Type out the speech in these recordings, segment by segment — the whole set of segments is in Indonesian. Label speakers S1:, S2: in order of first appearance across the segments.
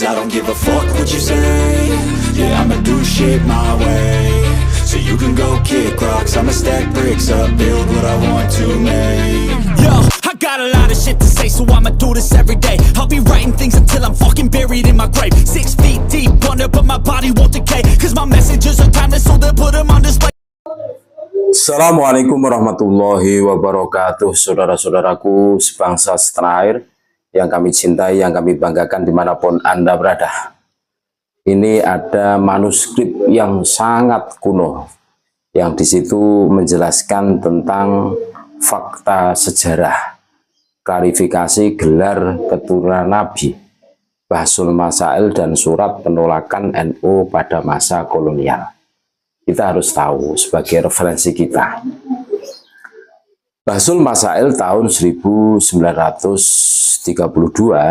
S1: I don't give a fuck what you say. Yeah, I'ma do shit my way. So you can go kick rocks, I'ma stack bricks up, build what I want to make.
S2: Yo, I got a lot of shit to say, so I'ma do this every day. I'll be writing things until I'm fucking buried in my grave. 6 feet deep under, but my body won't decay. Cause my messages are timeless, so they'll put them on display.
S3: Assalamualaikum warahmatullahi wabarakatuh. Saudara-saudaraku sebangsa setanah air yang kami cintai, yang kami banggakan dimanapun Anda berada. Ini ada manuskrip yang sangat kuno, yang di situ menjelaskan tentang fakta sejarah, klarifikasi gelar keturunan Nabi, Bahsul Masail, dan surat penolakan NU pada masa kolonial. Kita harus tahu sebagai referensi kita. Bahsul Masail tahun 1932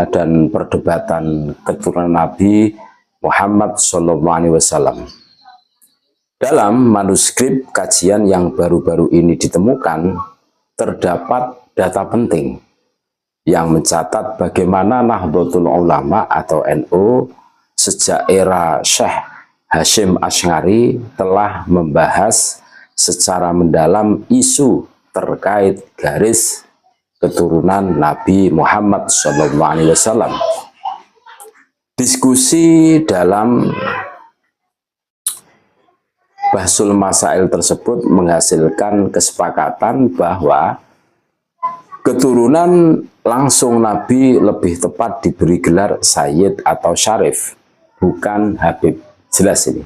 S3: dan perdebatan keturunan Nabi Muhammad SAW. Dalam manuskrip kajian yang baru-baru ini ditemukan, terdapat data penting yang mencatat bagaimana Nahdlatul Ulama atau NU sejak era Syekh Hasyim Asy'ari telah membahas secara mendalam isu terkait garis keturunan Nabi Muhammad SAW. Diskusi dalam Bahsul Masail tersebut menghasilkan kesepakatan bahwa keturunan langsung Nabi lebih tepat diberi gelar Sayyid atau Syarif, bukan Habib. Jelas ini.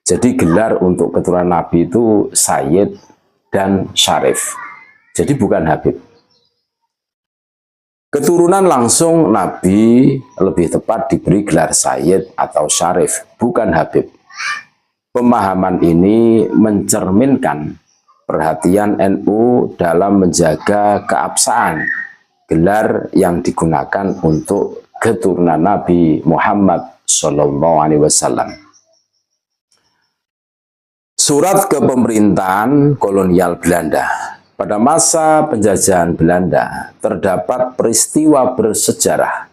S3: Jadi gelar untuk keturunan Nabi itu Sayyid dan Syarif. Jadi bukan Habib. Keturunan langsung Nabi lebih tepat diberi gelar Sayyid atau Syarif, bukan Habib. Pemahaman ini mencerminkan perhatian NU dalam menjaga keabsahan gelar yang digunakan untuk keturunan Nabi Muhammad SAW. Surat kepemerintahan kolonial Belanda. Pada masa penjajahan Belanda, terdapat peristiwa bersejarah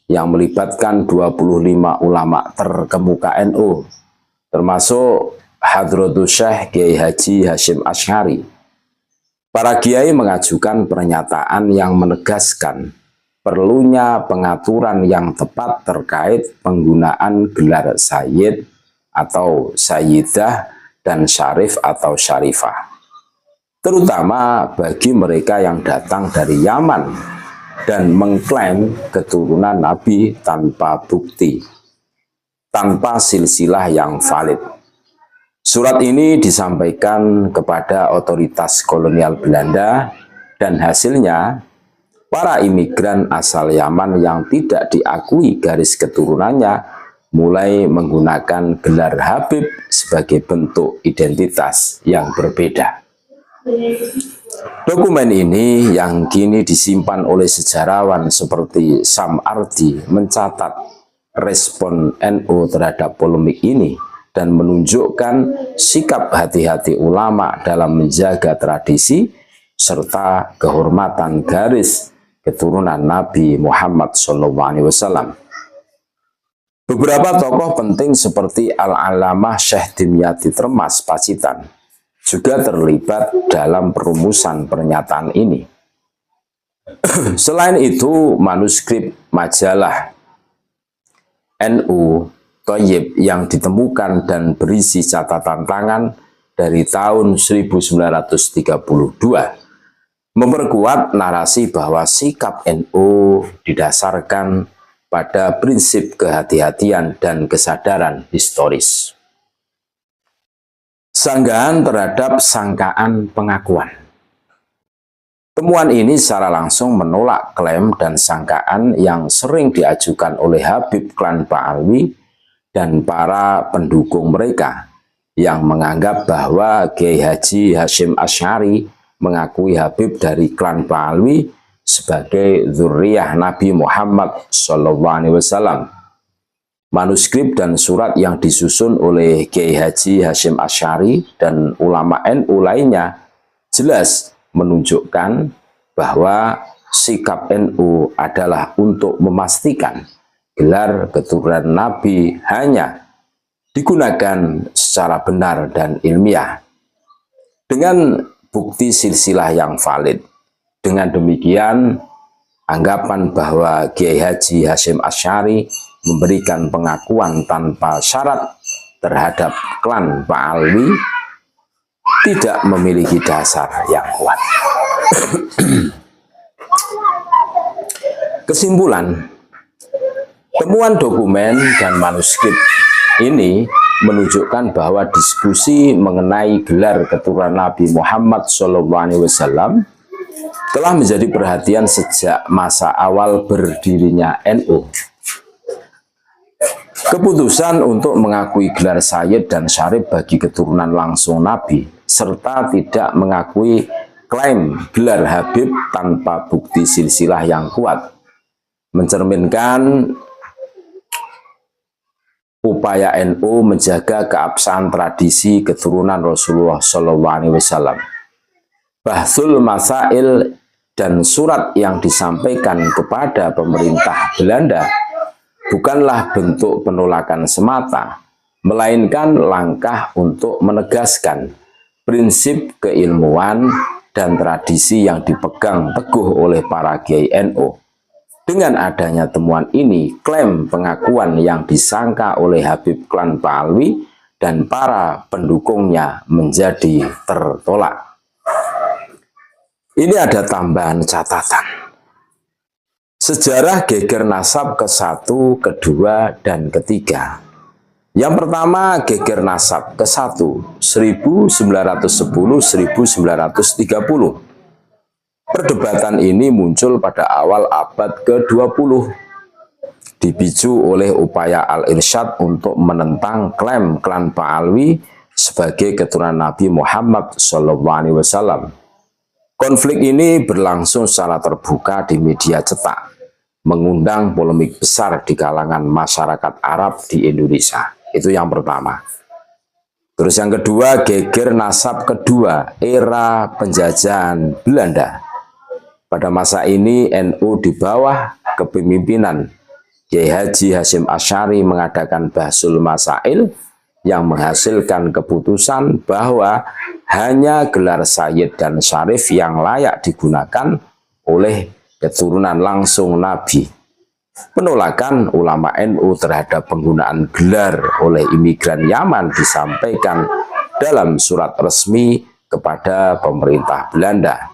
S3: yang melibatkan 25 ulama terkemuka NU, termasuk Hadratus Syekh Kiai Haji Hasyim Asy'ari. Para kiai mengajukan pernyataan yang menegaskan perlunya pengaturan yang tepat terkait penggunaan gelar Sayyid atau Sayyidah dan Syarif atau Syarifah, terutama bagi mereka yang datang dari Yaman dan mengklaim keturunan Nabi tanpa bukti, tanpa silsilah yang valid. Surat ini disampaikan kepada otoritas kolonial Belanda dan hasilnya para imigran asal Yaman yang tidak diakui garis keturunannya mulai menggunakan gelar Habib sebagai bentuk identitas yang berbeda. Dokumen ini yang kini disimpan oleh sejarawan seperti Sam Ardi mencatat respon NU terhadap polemik ini dan menunjukkan sikap hati-hati ulama dalam menjaga tradisi serta kehormatan garis keturunan Nabi Muhammad SAW. Beberapa tokoh penting seperti Al-Alamah Syekh Dimyati Termas Pacitan juga terlibat dalam perumusan pernyataan ini. Selain itu, manuskrip majalah NU Thayyib yang ditemukan dan berisi catatan tangan dari tahun 1932 memperkuat narasi bahwa sikap NU didasarkan pada prinsip kehati-hatian dan kesadaran historis. Sanggahan terhadap sangkaan pengakuan. Temuan ini secara langsung menolak klaim dan sangkaan yang sering diajukan oleh Habib klan Ba'alwi dan para pendukung mereka yang menganggap bahwa Kiai Haji Hasyim Asy'ari mengakui Habib dari klan Ba'alwi sebagai zuriyah Nabi Muhammad SAW. Manuskrip dan surat yang disusun oleh Kiai Haji Hasyim Asy'ari dan ulama NU lainnya jelas menunjukkan bahwa sikap NU adalah untuk memastikan gelar keturunan Nabi hanya digunakan secara benar dan ilmiah dengan bukti silsilah yang valid. Dengan demikian, anggapan bahwa Kiai Haji Hasyim Asy'ari memberikan pengakuan tanpa syarat terhadap klan Pak Alwi tidak memiliki dasar yang kuat. Kesimpulan, temuan dokumen dan manuskrip ini menunjukkan bahwa diskusi mengenai gelar keturunan Nabi Muhammad SAW telah menjadi perhatian sejak masa awal berdirinya NU. Keputusan untuk mengakui gelar Sayyid dan Syarif bagi keturunan langsung Nabi, serta tidak mengakui klaim gelar Habib tanpa bukti silsilah yang kuat, mencerminkan upaya NU menjaga keabsahan tradisi keturunan Rasulullah SAW. Bahsul Masail dan surat yang disampaikan kepada pemerintah Belanda bukanlah bentuk penolakan semata, melainkan langkah untuk menegaskan prinsip keilmuan dan tradisi yang dipegang teguh oleh para kiai NU. Dengan adanya temuan ini, klaim pengakuan yang disangka oleh Habib klan Pak Alwi dan para pendukungnya menjadi tertolak. Ini ada tambahan catatan. Sejarah geger nasab ke-1, ke-2, dan ke-3. Yang pertama, geger nasab ke-1, 1910-1930. Perdebatan ini muncul pada awal abad ke-20, dipicu oleh upaya Al-Irsyad untuk menentang klaim klan Pak Alwi sebagai keturunan Nabi Muhammad SAW. Konflik ini berlangsung secara terbuka di media cetak, mengundang polemik besar di kalangan masyarakat Arab di Indonesia. Itu yang pertama. Terus yang kedua, geger nasab kedua, era penjajahan Belanda. Pada masa ini NU di bawah kepemimpinan Kiai Haji Hasyim Asy'ari mengadakan Bahsul Masail yang menghasilkan keputusan bahwa hanya gelar Sayyid dan Syarif yang layak digunakan oleh keturunan langsung Nabi. Penolakan ulama NU terhadap penggunaan gelar oleh imigran Yaman disampaikan dalam surat resmi kepada pemerintah Belanda,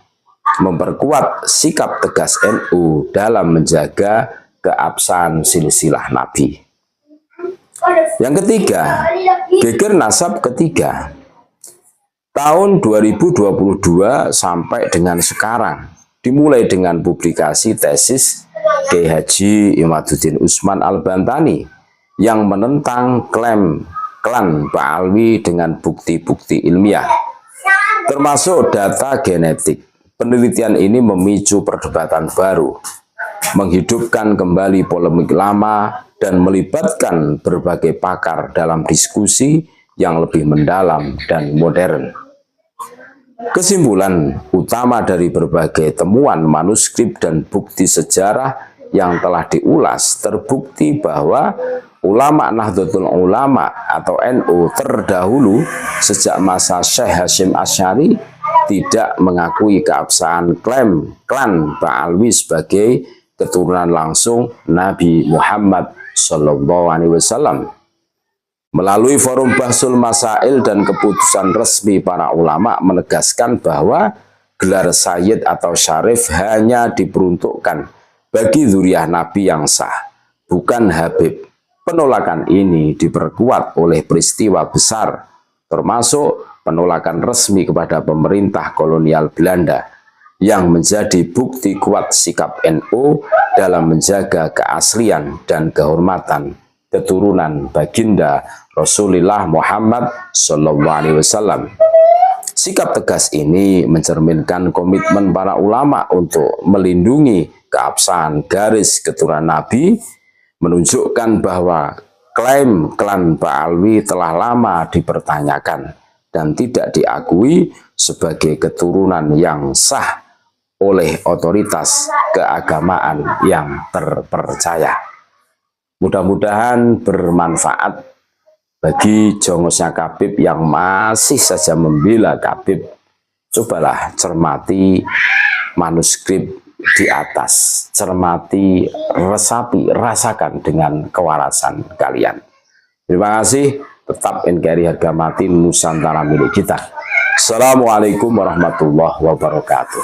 S3: memperkuat sikap tegas NU dalam menjaga keabsahan silsilah Nabi. Yang ketiga, geger nasab ketiga. Tahun 2022 sampai dengan sekarang, dimulai dengan publikasi tesis Kiai Haji Imaduddin Usman Al-Bantani yang menentang klaim klan Pak Alwi dengan bukti-bukti ilmiah, termasuk data genetik. Penelitian ini memicu perdebatan baru, menghidupkan kembali polemik lama, dan melibatkan berbagai pakar dalam diskusi yang lebih mendalam dan modern. Kesimpulan utama dari berbagai temuan manuskrip dan bukti sejarah yang telah diulas, terbukti bahwa ulama Nahdlatul Ulama atau NU terdahulu sejak masa Syekh Hasyim Asy'ari tidak mengakui keabsahan klaim klan Pak Alwi sebagai keturunan langsung Nabi Muhammad SAW. Melalui forum Bahsul Masail dan keputusan resmi para ulama menegaskan bahwa gelar Sayyid atau Syarif hanya diperuntukkan bagi zuriyah Nabi yang sah, bukan Habib. Penolakan ini diperkuat oleh peristiwa besar, termasuk penolakan resmi kepada pemerintah kolonial Belanda, yang menjadi bukti kuat sikap NU dalam menjaga keaslian dan kehormatan keturunan baginda Rasulullah Muhammad SAW. Sikap tegas ini mencerminkan komitmen para ulama untuk melindungi keabsahan garis keturunan Nabi, menunjukkan bahwa klaim klan Pak Alwi telah lama dipertanyakan dan tidak diakui sebagai keturunan yang sah oleh otoritas keagamaan yang terpercaya. Mudah-mudahan bermanfaat bagi jongosnya Khabib yang masih saja membela Khabib. Cobalah cermati manuskrip di atas, cermati, resapi, rasakan dengan kewarasan kalian. Terima kasih, tetap NKRI harga mati, Nusantara milik kita. Assalamualaikum warahmatullahi wabarakatuh.